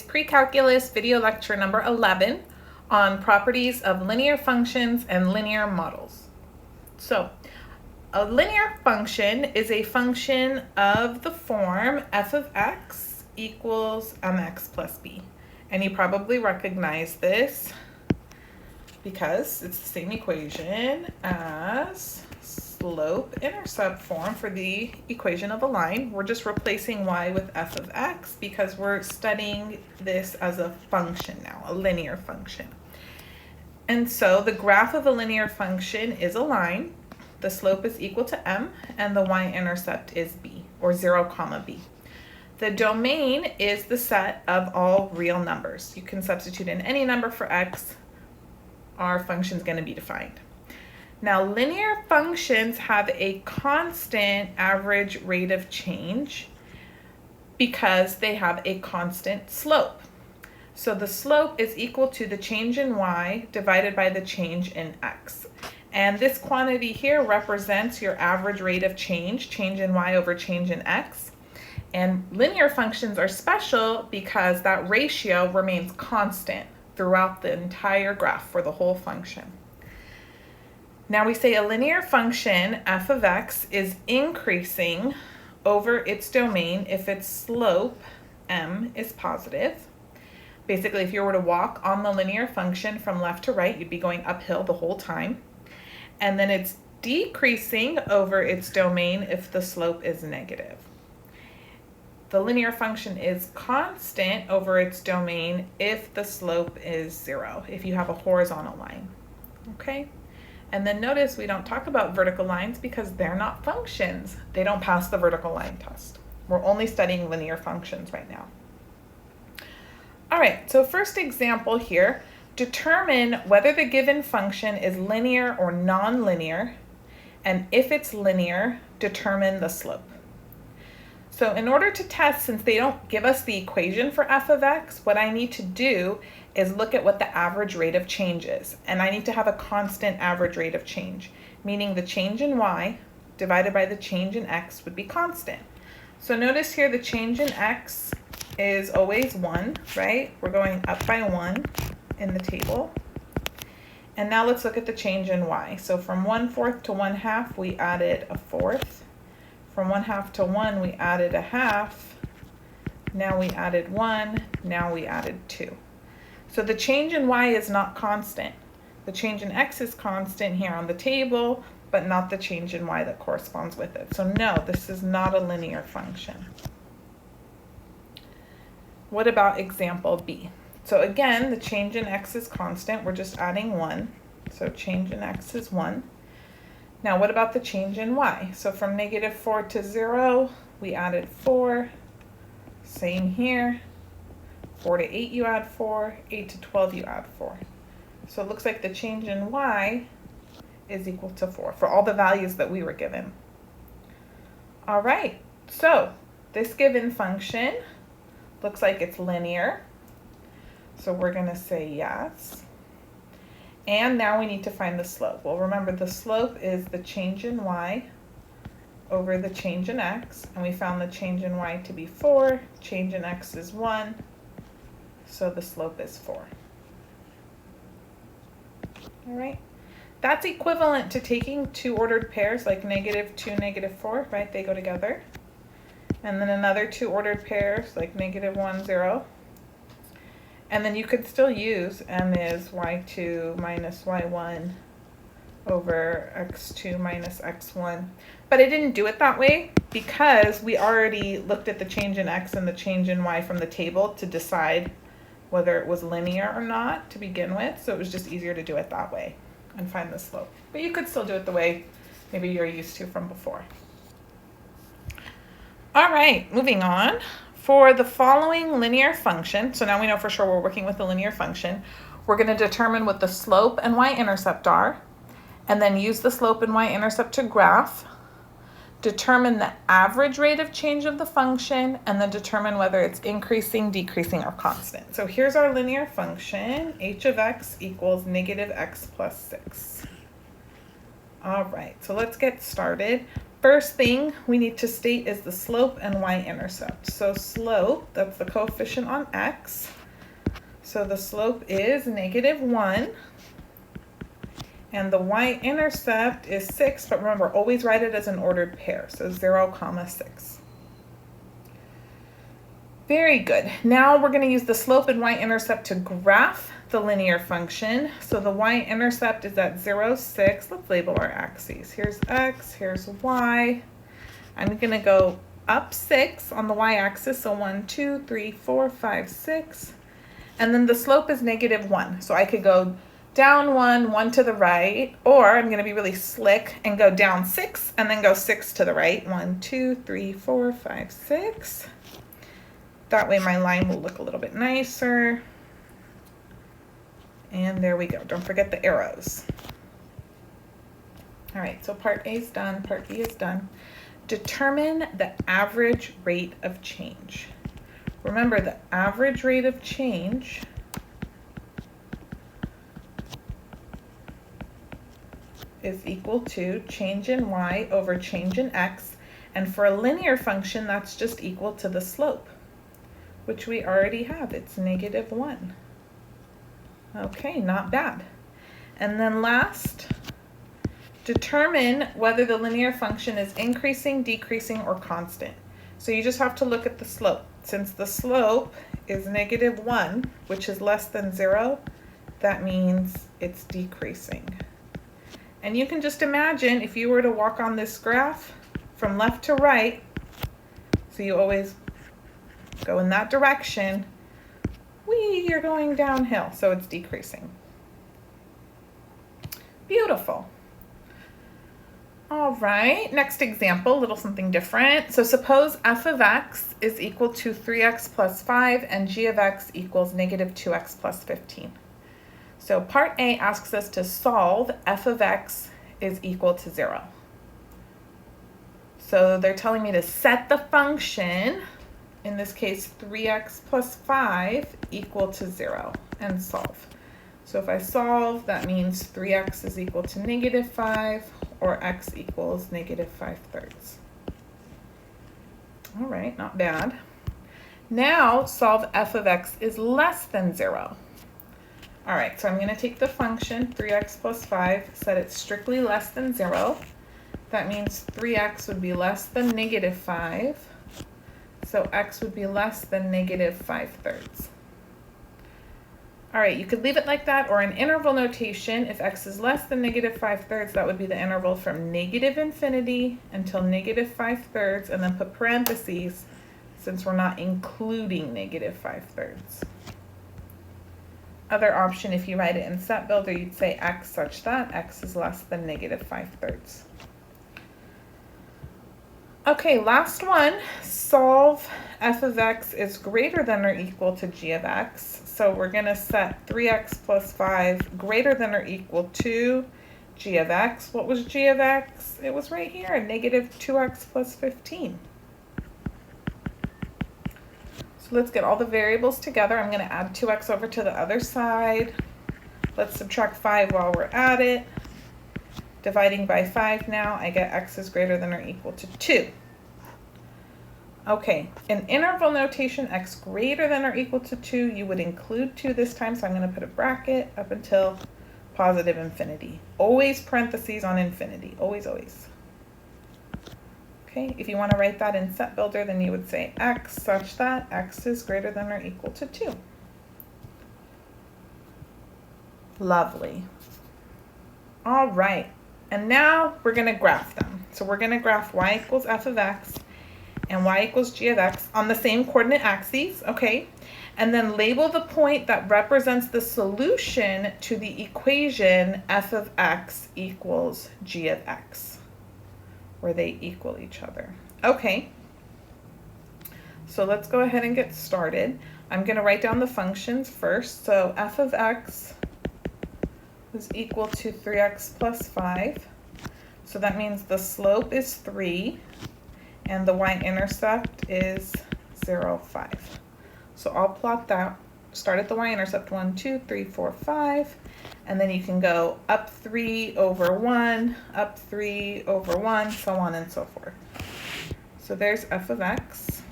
Precalculus video lecture number 11 on properties of linear functions and linear models. So, a linear function is a function of the form f of x equals mx plus b. And you probably recognize this because it's the same equation as slope-intercept form for the equation of a line. We're just replacing y with f of x because we're studying this as a function now, a linear function. And so the graph of a linear function is a line. The slope is equal to m, and the y-intercept is b, or 0, b. The domain is the set of all real numbers. You can substitute in any number for x. Our function is going to be defined. Now, linear functions have a constant average rate of change because they have a constant slope. So the slope is equal to the change in y divided by the change in x. And this quantity here represents your average rate of change in y over change in x. And linear functions are special because that ratio remains constant throughout the entire graph for the whole function. Now we say a linear function, f of x, is increasing over its domain if its slope, m, is positive. Basically, if you were to walk on the linear function from left to right, you'd be going uphill the whole time. And then it's decreasing over its domain if the slope is negative. The linear function is constant over its domain if the slope is 0, if you have a horizontal line. Okay? And then notice we don't talk about vertical lines because they're not functions. They don't pass the vertical line test. We're only studying linear functions right now. All right, so first example here, determine whether the given function is linear or nonlinear, and if it's linear, determine the slope. So in order to test, since they don't give us the equation for f of x, what I need to do is look at what the average rate of change is. And I need to have a constant average rate of change, meaning the change in y divided by the change in x would be constant. So notice here the change in x is always 1, right? We're going up by 1 in the table. And now let's look at the change in y. So from 1/4 to 1/2, we added a 4th. From 1/2 to 1, we added a 1/2. Now we added 1. Now we added 2. So the change in y is not constant. The change in x is constant here on the table, but not the change in y that corresponds with it. So no, this is not a linear function. What about example B? So again, the change in x is constant. We're just adding 1. So change in x is 1. Now what about the change in y? So from -4 to 0, we added 4. Same here. 4 to 8 you add 4, 8 to 12 you add 4. So it looks like the change in y is equal to 4 for all the values that we were given. All right, so this given function looks like it's linear. So we're going to say yes. And now we need to find the slope. Well, remember the slope is the change in y over the change in x. And we found the change in y to be 4. Change in x is 1. So the slope is 4. All right. That's equivalent to taking two ordered pairs like -2, -4, right? They go together. And then another two ordered pairs like -1, 0. And then you could still use m is y2 minus y1 over x2 minus x1. But I didn't do it that way because we already looked at the change in x and the change in y from the table to decide whether it was linear or not to begin with. So it was just easier to do it that way and find the slope. But you could still do it the way maybe you're used to from before. All right, moving on. For the following linear function, so now we know for sure we're working with a linear function, we're going to determine what the slope and y-intercept are, and then use the slope and y-intercept to graph, determine the average rate of change of the function, and then determine whether it's increasing, decreasing, or constant. So here's our linear function, h of x equals -x plus 6. All right, so let's get started. first thing we need to state is the slope and y-intercept. So slope, that's the coefficient on x. So the slope is -1. And the y-intercept is 6, but remember, always write it as an ordered pair, so 0, 6. Very good. Now we're going to use the slope and y-intercept to graph the linear function. So the y-intercept is at 0, 6. Let's label our axes. Here's x, here's y. I'm going to go up 6 on the y-axis, so 1, 2, 3, 4, 5, 6. And then the slope is -1, so I could go down 1, 1 to the right, or I'm going to be really slick and go down 6 and then go 6 to the right. 1, 2, 3, 4, 5, 6. That way my line will look a little bit nicer. And there we go. Don't forget the arrows. All right, so part A is done, part B is done. Determine the average rate of change. Remember, the average rate of change is equal to change in y over change in x. And for a linear function, that's just equal to the slope, which we already have. It's -1. Okay, not bad. And then last, determine whether the linear function is increasing, decreasing, or constant. So you just have to look at the slope. Since the slope is -1, which is less than 0, that means it's decreasing. And you can just imagine if you were to walk on this graph from left to right, so you always go in that direction, you're going downhill, so it's decreasing. Beautiful. All right, next example, a little something different. So suppose f of x is equal to 3x plus 5 and g of x equals -2x plus 15. So part A asks us to solve f of x is equal to 0. So they're telling me to set the function, in this case 3x plus 5 equal to 0, and solve. So if I solve, that means 3x is equal to -5, or x equals -5/3. All right, not bad. Now solve f of x is less than 0. All right, so I'm going to take the function 3x plus 5, set it strictly less than 0. That means 3x would be less than -5. So x would be less than -5/3. All right, you could leave it like that, or in interval notation, if x is less than -5/3, that would be the interval from -infinity until -5/3, and then put parentheses since we're not including -5/3. Other option, if you write it in set builder, you'd say x such that x is less than -5/3. Okay, last one, solve f of x is greater than or equal to g of x. So we're going to set 3x plus 5 greater than or equal to g of x. What was g of x? It was right here, -2x plus 15. So let's get all the variables together. I'm going to add 2x over to the other side. Let's subtract 5 while we're at it. Dividing by 5 now, I get x is greater than or equal to 2. Okay, in interval notation, x greater than or equal to 2, you would include 2 this time, so I'm going to put a bracket up until positive infinity. Always parentheses on infinity, always, always. Okay, if you want to write that in set builder, then you would say x such that x is greater than or equal to 2. Lovely. All right, and now we're going to graph them. So we're going to graph y equals f of x and y equals g of x on the same coordinate axes, okay? And then label the point that represents the solution to the equation f of x equals g of x, where they equal each other. Okay, so let's go ahead and get started. I'm going to write down the functions first. So f of x is equal to 3x plus 5. So that means the slope is 3. And the y-intercept is 0, 5. So I'll plot that start at the y-intercept, 1, 2, 3, 4, 5, and then you can go up 3 over 1, up 3 over 1, so on and so forth. So there's f of x.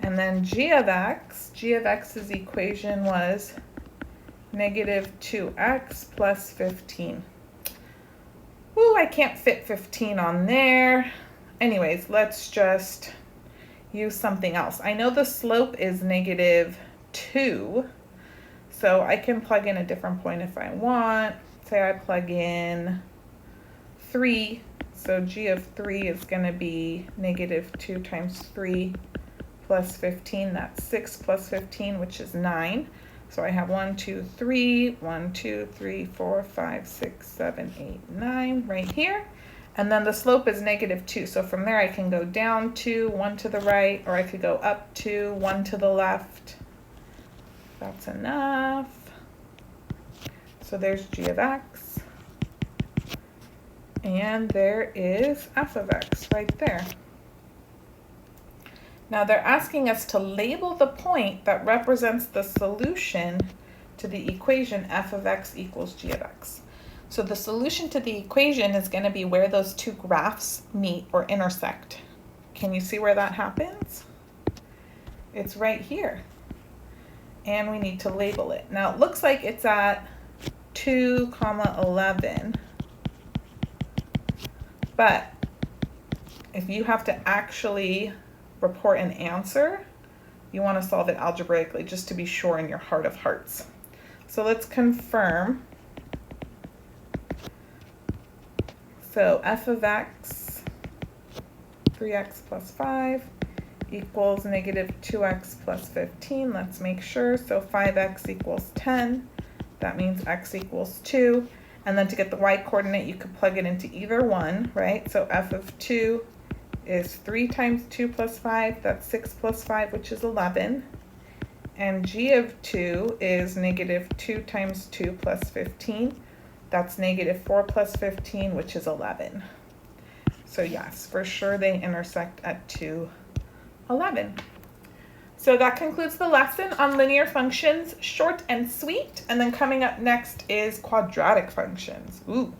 And then g of x's equation was negative 2x plus 15. Ooh, I can't fit 15 on there. Anyways, let's just use something else. I know the slope is negative 2, so I can plug in a different point if I want. Say I plug in 3, so g of 3 is going to be negative 2 times 3 plus 15. That's 6 plus 15, which is 9. So I have 1, 2, 3, 1, 2, 3, 4, 5, 6, 7, 8, 9 right here. And then the slope is negative 2. So from there I can go down 2, 1 to the right, or I could go up 2, 1 to the left. That's enough. So there's g of x. And there is f of x right there. Now they're asking us to label the point that represents the solution to the equation f of x equals g of x. So the solution to the equation is going to be where those two graphs meet or intersect. Can you see where that happens? It's right here. And we need to label it. Now it looks like it's at 2, 11. But if you have to actually report an answer, you want to solve it algebraically just to be sure in your heart of hearts. So let's confirm. So f of x, 3x plus 5 equals negative 2x plus 15. Let's make sure. So 5x equals 10. That means x equals 2. And then to get the y coordinate, you could plug it into either one, right? So f of 2 is 3 times 2 plus 5, that's 6 plus 5, which is 11. And g of 2 is negative 2 times 2 plus 15. That's negative 4 plus 15, which is 11. So yes, for sure they intersect at 2, 11. So that concludes the lesson on linear functions, short and sweet. And then coming up next is quadratic functions. Ooh.